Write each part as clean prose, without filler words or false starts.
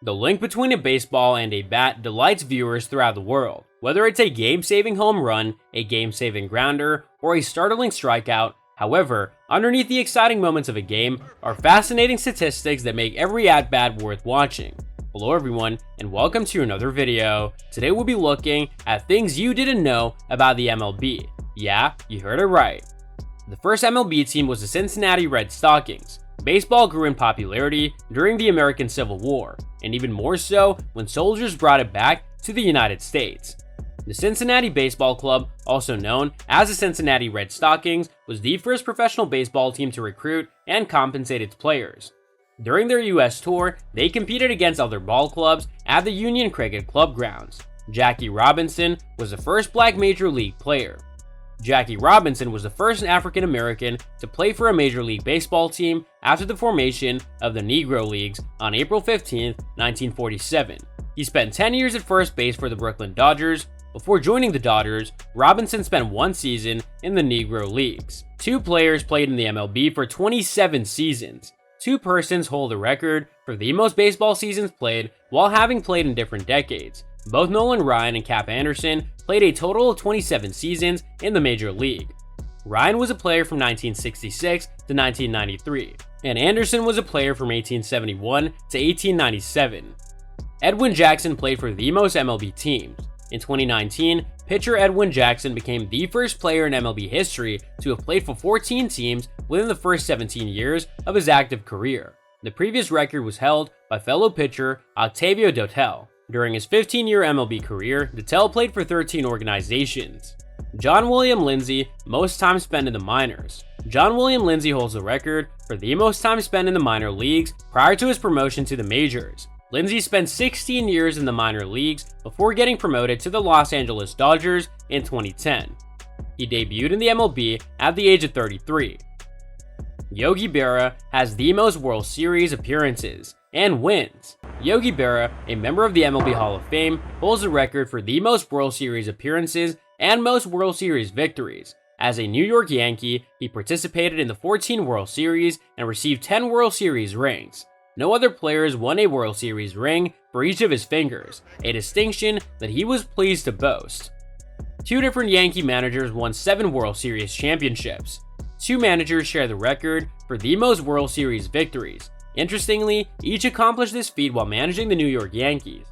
The link between a baseball and a bat delights viewers throughout the world. Whether it's a game-saving home run, a game-saving grounder, or a startling strikeout, however, underneath the exciting moments of a game are fascinating statistics that make every at-bat worth watching. Hello everyone, and welcome to another video. Today we'll be looking at things you didn't know about the MLB. Yeah, you heard it right. The first MLB team was the Cincinnati Red Stockings. Baseball grew in popularity during the American Civil War, and even more so when soldiers brought it back to the United States. The Cincinnati Baseball Club, also known as the Cincinnati Red Stockings, was the first professional baseball team to recruit and compensate its players. During their US tour, they competed against other ball clubs at the Union Cricket Club grounds. Jackie Robinson was the first black major league player. Jackie Robinson was the first African American to play for a Major League Baseball team after the formation of the Negro Leagues on April 15, 1947. He spent 10 years at first base for the Brooklyn Dodgers. Before joining the Dodgers, Robinson spent one season in the Negro Leagues. Two players played in the MLB for 27 seasons. Two persons hold the record for the most baseball seasons played while having played in different decades. Both Nolan Ryan and Cap Anderson played a total of 27 seasons in the Major League. Ryan was a player from 1966 to 1993, and Anderson was a player from 1871 to 1897. Edwin Jackson played for the most MLB teams. In 2019, pitcher Edwin Jackson became the first player in MLB history to have played for 14 teams within the first 17 years of his active career. The previous record was held by fellow pitcher Octavio Dotel. During his 15-year MLB career, Dotel played for 13 organizations. John William Lindsay, most time spent in the minors. John William Lindsay holds the record for the most time spent in the minor leagues prior to his promotion to the majors. Lindsay spent 16 years in the minor leagues before getting promoted to the Los Angeles Dodgers in 2010. He debuted in the MLB at the age of 33. Yogi Berra has the most World Series appearances and wins. Yogi Berra, a member of the MLB Hall of Fame, holds the record for the most World Series appearances and most World Series victories. As a New York Yankee, he participated in the 14 World Series and received 10 World Series rings. No other players won a World Series ring for each of his fingers, a distinction that he was pleased to boast. Two different Yankee managers won 7 World Series championships. Two managers share the record for the most World Series victories. Interestingly, each accomplished this feat while managing the New York Yankees.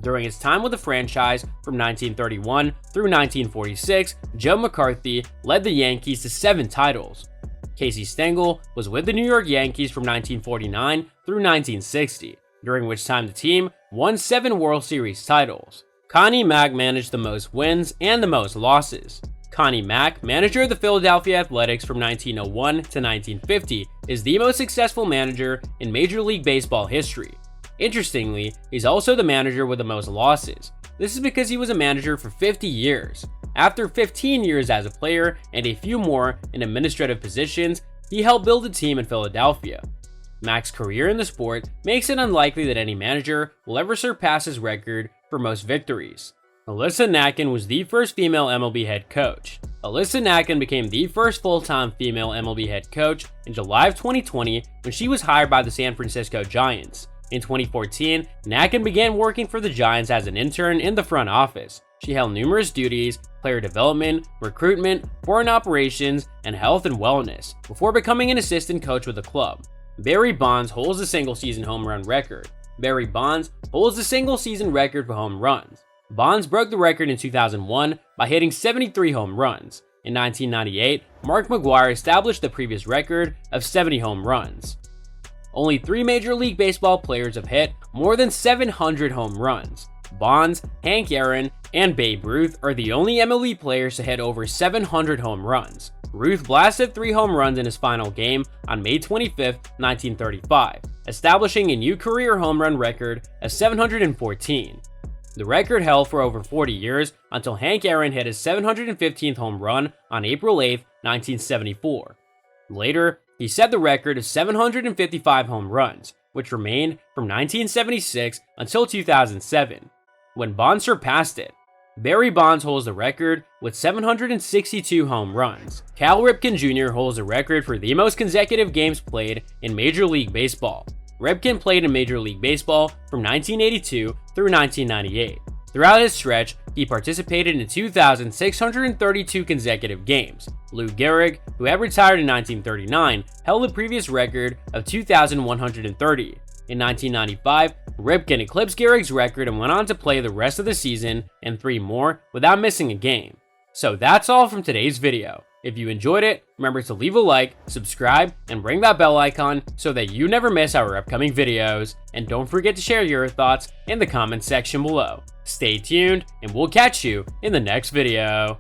During his time with the franchise from 1931 through 1946, Joe McCarthy led the Yankees to 7 titles. Casey Stengel was with the New York Yankees from 1949 through 1960, during which time the team won 7 World Series titles. Connie Mack managed the most wins and the most losses. Connie Mack, manager of the Philadelphia Athletics from 1901 to 1950, is the most successful manager in Major League Baseball history. Interestingly, he's also the manager with the most losses. This is because he was a manager for 50 years. After 15 years as a player and a few more in administrative positions, he helped build a team in Philadelphia. Mack's career in the sport makes it unlikely that any manager will ever surpass his record for most victories. Alyssa Nakken was the first female MLB head coach. Alyssa Nakken became the first full-time female MLB head coach in July of 2020 when she was hired by the San Francisco Giants. In 2014, Nakken began working for the Giants as an intern in the front office. She held numerous duties: player development, recruitment, foreign operations, and health and wellness, before becoming an assistant coach with the club. Barry Bonds holds the single-season home run record. Barry Bonds holds the single-season record for home runs. Bonds broke the record in 2001 by hitting 73 home runs. In 1998, Mark McGwire established the previous record of 70 home runs. Only 3 Major League Baseball players have hit more than 700 home runs. Bonds, Hank Aaron, and Babe Ruth are the only MLB players to hit over 700 home runs. Ruth blasted 3 home runs in his final game on May 25, 1935, establishing a new career home run record of 714. The record held for over 40 years until Hank Aaron hit his 715th home run on April 8, 1974. Later, he set the record of 755 home runs, which remained from 1976 until 2007, when Bonds surpassed it. Barry Bonds holds the record with 762 home runs. Cal Ripken Jr. holds the record for the most consecutive games played in Major League Baseball. Ripken played in Major League Baseball from 1982 through 1998. Throughout his stretch, he participated in 2,632 consecutive games. Lou Gehrig, who had retired in 1939, held the previous record of 2,130. In 1995, Ripken eclipsed Gehrig's record and went on to play the rest of the season and 3 more without missing a game. So that's all from today's video. If you enjoyed it, remember to leave a like, subscribe, and ring that bell icon so that you never miss our upcoming videos. And don't forget to share your thoughts in the comments section below. Stay tuned, and we'll catch you in the next video.